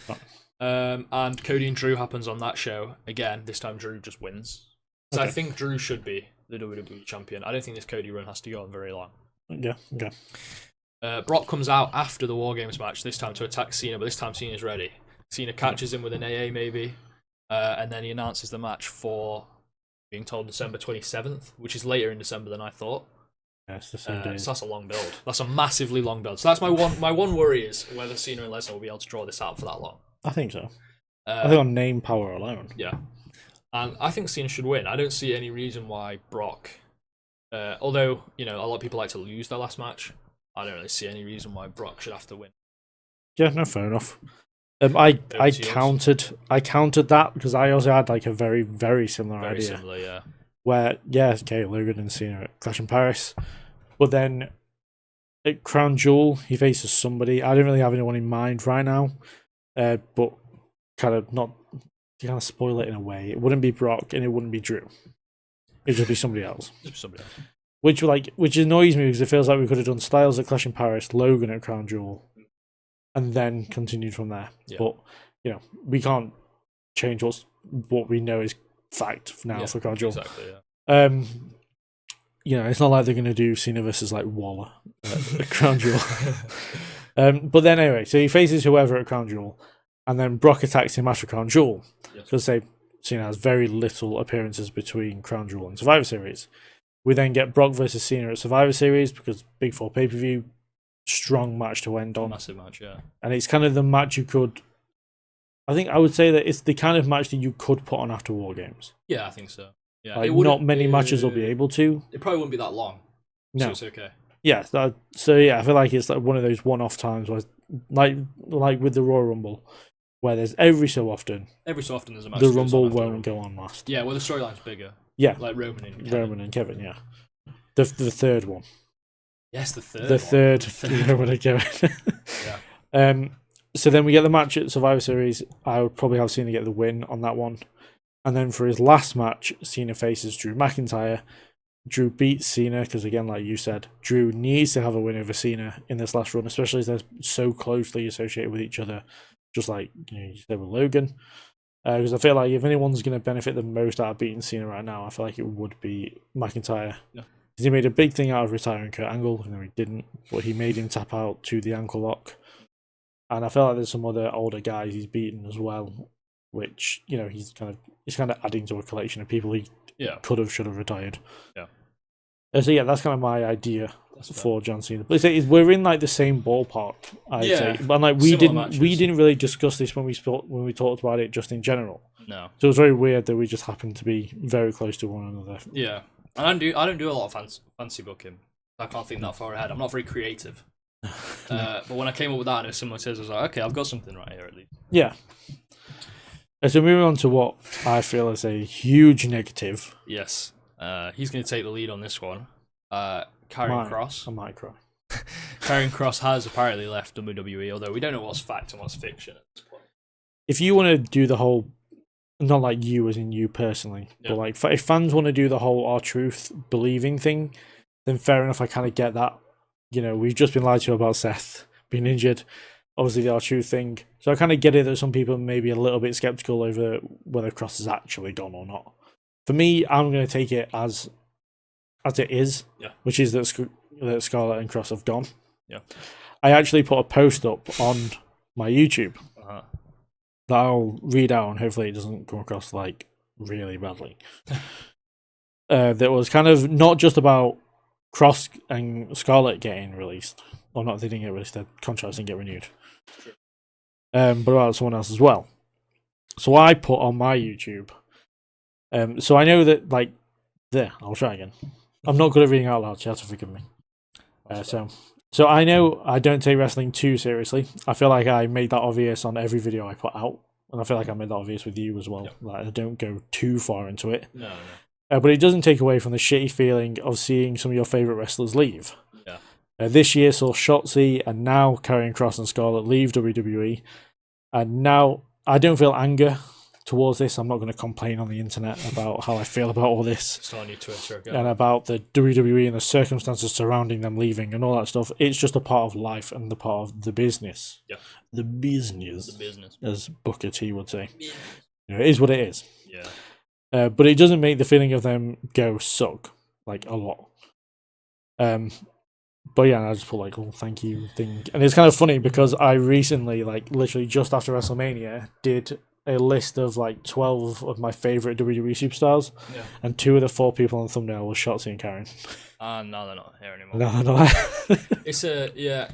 Oh. And Cody and Drew happens on that show. Again, this time Drew just wins. So Okay. I think Drew should be the WWE champion. I don't think this Cody run has to go on very long. Yeah, okay. Brock comes out after the War Games match, this time to attack Cena, but this time Cena's ready. Cena catches him with an AA maybe, and then he announces the match for being told December 27th, which is later in December than I thought. Yeah, it's the same day. So that's a long build. That's a massively long build. So that's my one worry is whether Cena and Lesnar will be able to draw this out for that long. I think so. I think on name power alone. Yeah. And I think Cena should win. I don't see any reason why Brock, although, a lot of people like to lose their last match, I don't really see any reason why Brock should have to win. Yeah, no, fair enough. I countered that because I also had like a very, very similar idea. Very similar, yeah. Where, Logan and Cena at Clash in Paris. But then at Crown Jewel, he faces somebody. I don't really have anyone in mind right now. But kind of spoil it in a way. It wouldn't be Brock and it wouldn't be Drew. It'd just be somebody else. Which annoys me because it feels like we could have done Styles at Clash in Paris, Logan at Crown Jewel, and then continued from there. Yeah. But, we can't change what we know is fact now for Crown Jewel. Exactly, yeah. It's not like they're going to do Cena versus like Waller at Crown Jewel. But then anyway, so he faces whoever at Crown Jewel, and then Brock attacks him after Crown Jewel. Because Cena has very little appearances between Crown Jewel and Survivor Series. We then get Brock versus Cena at Survivor Series because Big 4 pay-per-view, strong match to end on. Massive match, yeah. And it's kind of the match you could... I would say that it's the kind of match that you could put on after War Games. Yeah, I think so. Yeah, not many matches will be able to. It probably wouldn't be that long. No. So it's okay. Yeah, I feel like it's like one of those one-off times where, like with the Royal Rumble, where there's every so often there's a match. The Rumble won't go on last. Yeah, well, the storyline's bigger. Yeah, like Roman and Kevin. Yeah, the third one. Yes, the third. The third Roman and Kevin. Yeah. So then we get the match at Survivor Series. I would probably have Cena get the win on that one. And then for his last match, Cena faces Drew McIntyre. Drew beats Cena because, again, like you said, Drew needs to have a win over Cena in this last run, especially as they're so closely associated with each other, just like you said with Logan. Because I feel like if anyone's going to benefit the most out of beating Cena right now, I feel like it would be McIntyre. Yeah. He made a big thing out of retiring Kurt Angle, even though he didn't, but he made him tap out to the ankle lock. And I feel like there's some other older guys he's beaten as well, which, he's kind of adding to a collection of people he should have retired. Yeah. So that's kind of my idea for John Cena. But we're in like the same ballpark, I'd say. But like we didn't really discuss this when we talked about it just in general. No. So it's very weird that we just happen to be very close to one another. Yeah. And I don't do a lot of fancy booking. I can't think that far ahead. I'm not very creative. But when I came up with that, and if someone says, I was like, okay, I've got something right here at least. Yeah. So moving on to what I feel is a huge negative. Yes. He's going to take the lead on this one. Karrion Kross. I might cry. Karrion Kross has apparently left WWE, although we don't know what's fact and what's fiction at this point. If you want to do the whole, not like you as in you personally, but like if fans want to do the whole R-Truth believing thing, then fair enough, I kind of get that. You know, we've just been lied to about Seth being injured. Obviously, the R-Truth thing. So I kind of get it that some people may be a little bit skeptical over whether Kross has actually gone or not. For me, I'm going to take it as it is, which is that Scarlett and Kross have gone. Yeah. I actually put a post up on my YouTube that I'll read out, and hopefully it doesn't come across like really badly. That was kind of not just about Kross and Scarlett getting released, or not, they didn't get released, their contracts didn't get renewed. But about someone else as well. So I put on my YouTube. So I know that, like, I'll try again. I'm not good at reading out loud, so you have to forgive me. So I know I don't take wrestling too seriously. I feel like I made that obvious on every video I put out, and I feel like I made that obvious with you as well. Yep. Like, I don't go too far into it. No. But it doesn't take away from the shitty feeling of seeing some of your favourite wrestlers leave. Yeah. This year saw Shotzi and now Karrion Kross and Scarlett leave WWE. And now I don't feel anger towards this. I'm not going to complain on the internet about how I feel about all this. It's not on your Twitter. And about the WWE and the circumstances surrounding them leaving and all that stuff. It's just a part of life and the part of the business. Yeah. The business. The business. As Booker T would say. You know, it is what it is. Yeah. But it doesn't make the feeling of them go suck, like, a lot. But yeah, I just put like, oh, thank you thing. And it's kind of funny because I recently, like, literally just after WrestleMania, did a list of like 12 of my favourite WWE superstars. Yeah. And 2 of the 4 people on the thumbnail was Shotzi and Karrion. No, they're not here anymore. No, they're not.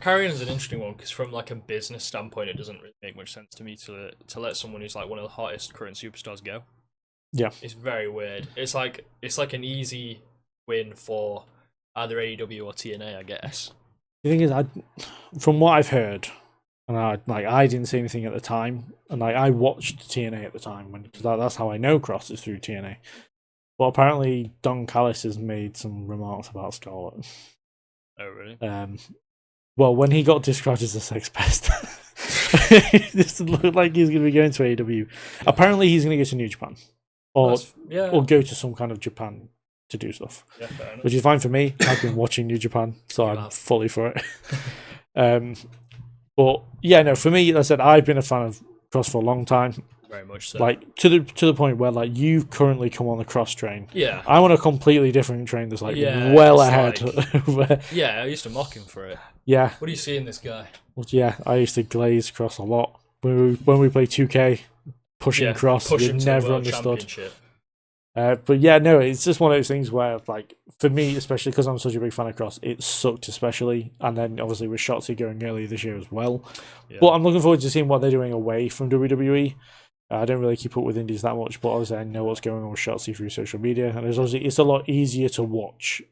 Karrion is an interesting one because from like a business standpoint, it doesn't really make much sense to me to let someone who's like one of the hottest current superstars go. Yeah. It's very weird. It's like an easy win for either AEW or TNA, I guess. The thing is, from what I've heard, and I didn't say anything at the time, and I watched TNA at the time because that's how I know Kross is through TNA. But apparently, Don Callis has made some remarks about Scarlett. Oh, really? Well, when he got described as a sex pest, this looked like he's going to be going to AEW. Apparently, he's going to go to New Japan. Or go to some kind of Japan to do stuff, which is fine for me. I've been watching New Japan, so I'm fully for it. But yeah, no, for me, like I said, I've been a fan of Kross for a long time. Very much so. Like to the point where like you've currently come on the Kross train. Yeah, I'm on a completely different train that's like well ahead. Like, I used to mock him for it. Yeah. What do you see in this guy? Well, yeah, I used to glaze Kross a lot when we play 2K. Pushing Kross, you never understood. But yeah, no, it's just one of those things where, like, for me, especially because I'm such a big fan of Kross, it sucked especially. And then obviously with Shotzi going earlier this year as well. Yeah. But I'm looking forward to seeing what they're doing away from WWE. I don't really keep up with indies that much, but obviously I know what's going on with Shotzi through social media, and it's a lot easier to watch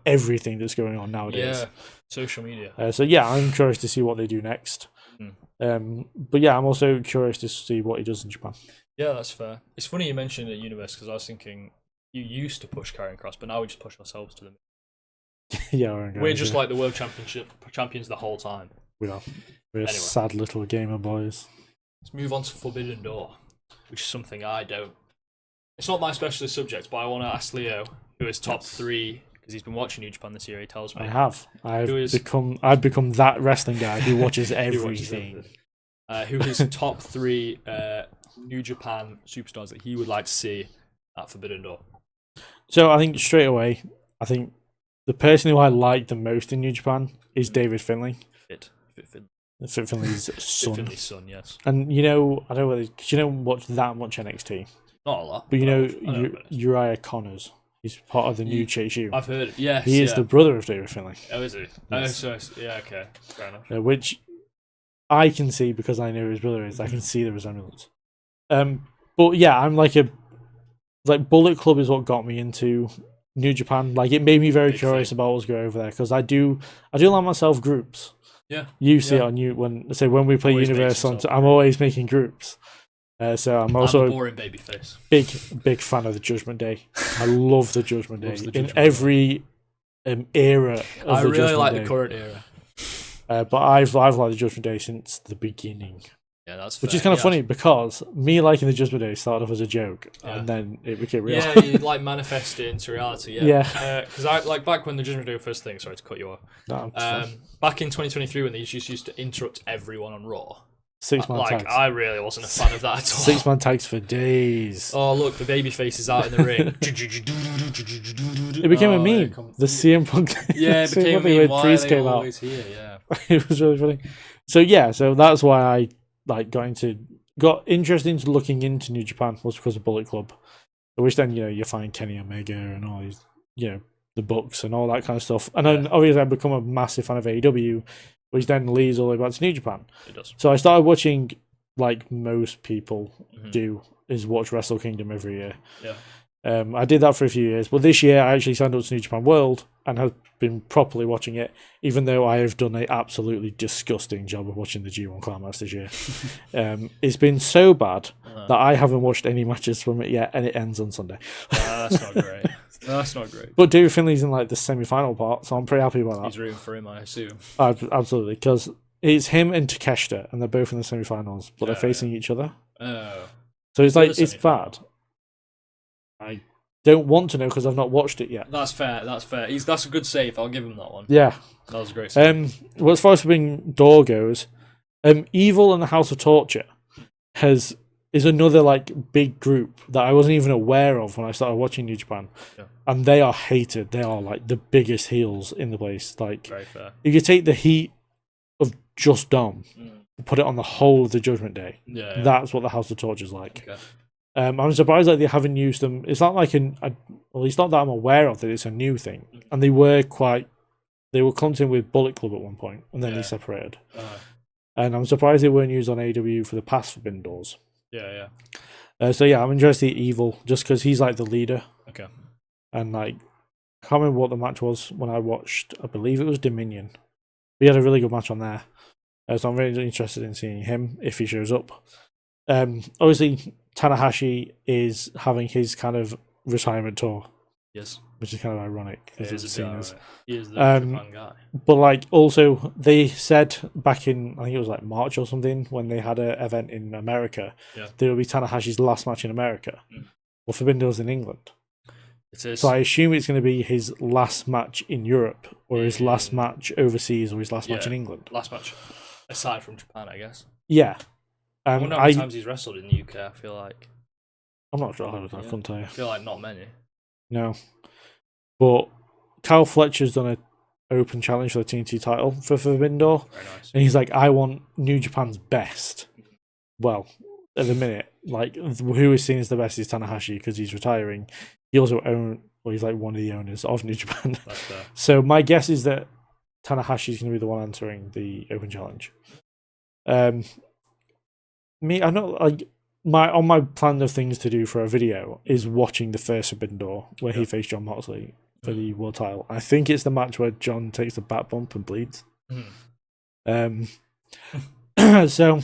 everything that's going on nowadays. Yeah, social media. So yeah, I'm curious to see what they do next. But yeah, I'm also curious to see what he does in Japan. Yeah, that's fair. It's funny you mentioned the universe because I was thinking you used to push Karrion Kross, but now we just push ourselves to them. Yeah, we're just like the world champions the whole time. We are. We're sad little gamer boys. Let's move on to Forbidden Door, which is something I don't. It's not my specialist subject, but I want to ask Leo, who is top 3 because he's been watching New Japan this year. He tells me. I have. I've become that wrestling guy who watches everything. Who his top 3 New Japan superstars that he would like to see at Forbidden Door? So I think straight away, the person who I like the most in New Japan is David Finlay. Fit Finlay's son. Finlay's son, yes. And I don't know whether because you don't watch that much NXT. Not a lot. But Uriah Connors. He's part of the new Chase U. I've heard it. Yes. He is the brother of David Finlay. Oh, is he? Yes. Oh, so yeah, okay, fair enough. Which I can see because I know who his brother is. I can see the resemblance. But yeah, I'm like Bullet Club is what got me into New Japan. Like, it made me very Big curious thing. about what's going over there, because I do like myself groups. Yeah. You see it on you when we play Always Universe makes on. himself I'm always making groups. So I'm also I'm a boring babyface. big fan of the Judgment Day. I love the Judgment Day Judgment in every era. Of I the really Judgment like Day. the current era. But I've liked the Judgment Day since the beginning. Yeah, that's Which fair. is kind of funny, because me liking the Judgment Day started off as a joke, and then it became real. Yeah, you like manifest it into reality. Yeah. Because I like back when the Judgment Day were first thing. Sorry to cut you off. No, back in 2023 when they just used to interrupt everyone on Raw. 6-man Like, tags. I really wasn't a fan of that at all. 6-man tags for days. Oh look, the babyface is out in the ring. It became a meme. The CM Punk. Yeah, it became a meme. Why are they always here? Yeah. It was really funny. So that's why I got interested into looking into New Japan, was because of Bullet Club. Which then, you find Kenny Omega and all these, the books and all that kind of stuff. And then obviously I've become a massive fan of AEW, which then leads all the way back to New Japan. It does. So I started watching, like most people do, is watch Wrestle Kingdom every year. Yeah. I did that for a few years, but this year I actually signed up to New Japan World and have been properly watching it, even though I have done an absolutely disgusting job of watching the G1 Climax this year. It's been so bad that I haven't watched any matches from it yet, and it ends on Sunday. That's not great. That's not great. But David Finley's in like the semi-final part, so I'm pretty happy about that. He's rooting for him, I assume. Absolutely, because it's him and Takeshita, and they're both in the semi-finals, but they're facing each other. Oh. So it's like, it's bad. I don't want to know because I've not watched it yet. That's fair. That's a good save. I'll give him that one. Yeah. That was a great save. Well, as far as Forbidden Door goes, Evil and the House of Torture is another like big group that I wasn't even aware of when I started watching New Japan. Yeah. And they are hated. They are like the biggest heels in the place. Like, very fair. if you take the heat of just Dom, put it on the whole of the Judgment Day, that's what the House of Torture is like. Okay. I'm surprised that they haven't used them. It's not like it's not that I'm aware of that it's a new thing. And they were clumped in with Bullet Club at one point, and then they separated. And I'm surprised they weren't used on AW for the past Forbidden Doors. Yeah. So I'm interested in Evil, just because he's like the leader. Okay. And like, I can't remember what the match was when I watched. I believe it was Dominion. We had a really good match on there. So I'm really interested in seeing him if he shows up. Obviously, Tanahashi is having his kind of retirement tour. Yes. Which is kind of ironic. He is the Japan guy. But like, also, they said back in, I think it was like March or something, when they had an event in America, there will be Tanahashi's last match in America. Well, Forbidden Doors in England. It is. So I assume it's going to be his last match in Europe, or his last match overseas, or his last match in England. Last match, aside from Japan, I guess. Yeah. I wonder how many times he's wrestled in the UK, I feel like. I'm not sure, I couldn't tell you. I feel like not many. No. But Kyle Fletcher's done an open challenge for the TNT title for Forbidden Door. Very nice. And he's like, I want New Japan's best. Well, at the minute, like, who is seen as the best is Tanahashi because he's retiring. He also he's like one of the owners of New Japan. That's fair. So my guess is that Tanahashi's going to be the one answering the open challenge. I'm not like my plan of things to do for a video is watching the first Forbidden Door where he faced John Moxley for the world title. I think it's the match where John takes the back bump and bleeds. So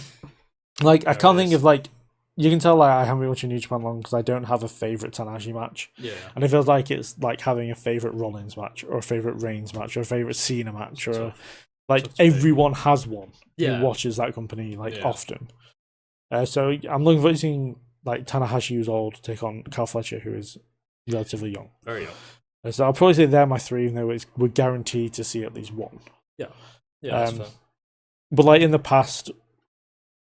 like, I can't think of like, you can tell like I haven't been watching New Japan long because I don't have a favorite Tanahashi match. Yeah. And it feels like it's like having a favorite Rollins match or a favorite Reigns match or a favorite Cena match or like everyone has one who watches that company often. So I'm looking forward to seeing like Tanahashi, who's old, take on Kyle Fletcher, who is relatively young. Very young. So I'll probably say they're my three, even though we're guaranteed to see at least one. Yeah. Yeah, that's fair. But like in the past,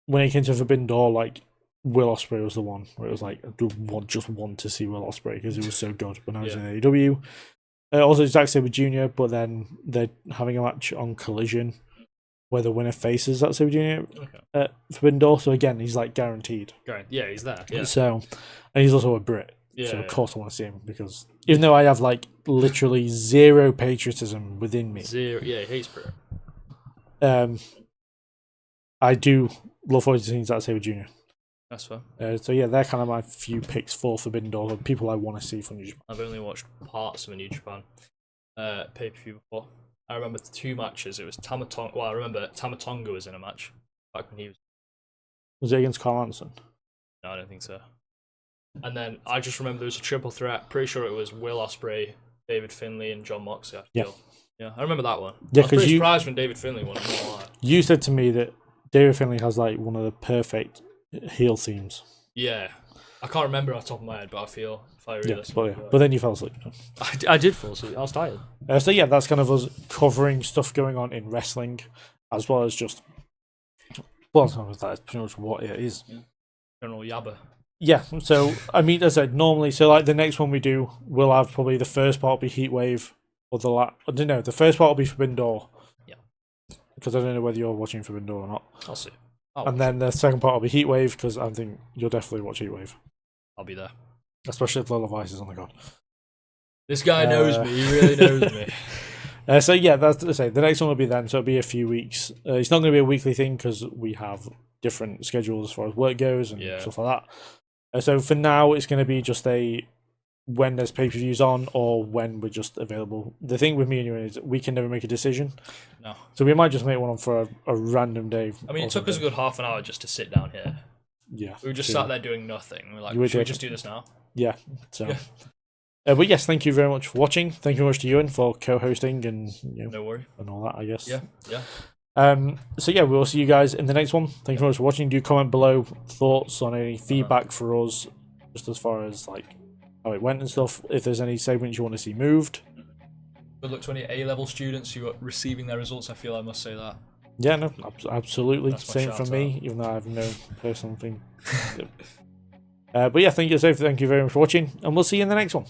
when it came to Forbidden Door, like Will Ospreay was the one where it was like, I just want to see Will Ospreay because it was so good when I was in AEW. Also, Zack Sabre Jr., but then they're having a match on Collision where the winner faces Zack Sabre Jr. At Forbidden Door. So again, he's like guaranteed. Yeah, he's there. Yeah. So, and he's also a Brit. Yeah, so of course I want to see him because even though I have like literally zero patriotism within me. Zero. Yeah, he hates Brit. I do look forward to seeing Zack Sabre Jr. That's fun. So yeah, they're kind of my few picks for Forbidden Door, people I want to see from New Japan. I've only watched parts of a New Japan pay-per-view before. I remember 2 matches. It was Tamatonga. Well, I remember Tamatonga was in a match back when he was. Was it against Carl Anderson? No, I don't think so. And then I just remember there was a triple threat. Pretty sure it was Will Ospreay, David Finlay, and John Moxley. Yeah, I remember that one. Yeah, I was pretty surprised when David Finlay won. You said to me that David Finlay has like one of the perfect heel themes. Yeah, I can't remember off the top of my head, but I feel if I read this. But then you fell asleep. I did fall asleep. I was tired. So yeah, that's kind of us covering stuff going on in wrestling, as well as just. Well, that's pretty much what it is. Yeah. General Yabba. Yeah, so I mean, as I said, normally, so like the next one we do, we'll have probably the first part will be Heatwave, or I don't know, the first part will be Forbidden Door. Yeah. Because I don't know whether you're watching Forbidden Door or not. I'll see. And then the second part will be Heatwave, because I think you'll definitely watch Heatwave. I'll be there. Especially if Lola Vice is on the card. This guy knows me, he really knows me. So yeah, that's to say, the next one will be then, so it'll be a few weeks. It's not going to be a weekly thing, because we have different schedules as far as work goes and stuff like that. So for now, it's going to be just when there's pay-per-views on or when we're just available. The thing with me and you is we can never make a decision. No. So we might just make one on for a random day. I mean, it took us a good half an hour just to sit down here. Yeah. We were just sat there doing nothing. We're like, should we just do this now? Yeah. So. Yeah. But yes, thank you very much for watching. Thank you very much to Ewan for co-hosting and no worry and all that, I guess. Yeah. So yeah, we'll see you guys in the next one. Thank you very much for watching. Do comment below thoughts on any feedback for us, just as far as like how it went and stuff. If there's any segments you want to see moved. Good luck to any A-level students who are receiving their results. I feel I must say that. Yeah, no, absolutely. Same for me, out. even though I have no personal thing. But yeah, thank you very much for watching, and we'll see you in the next one.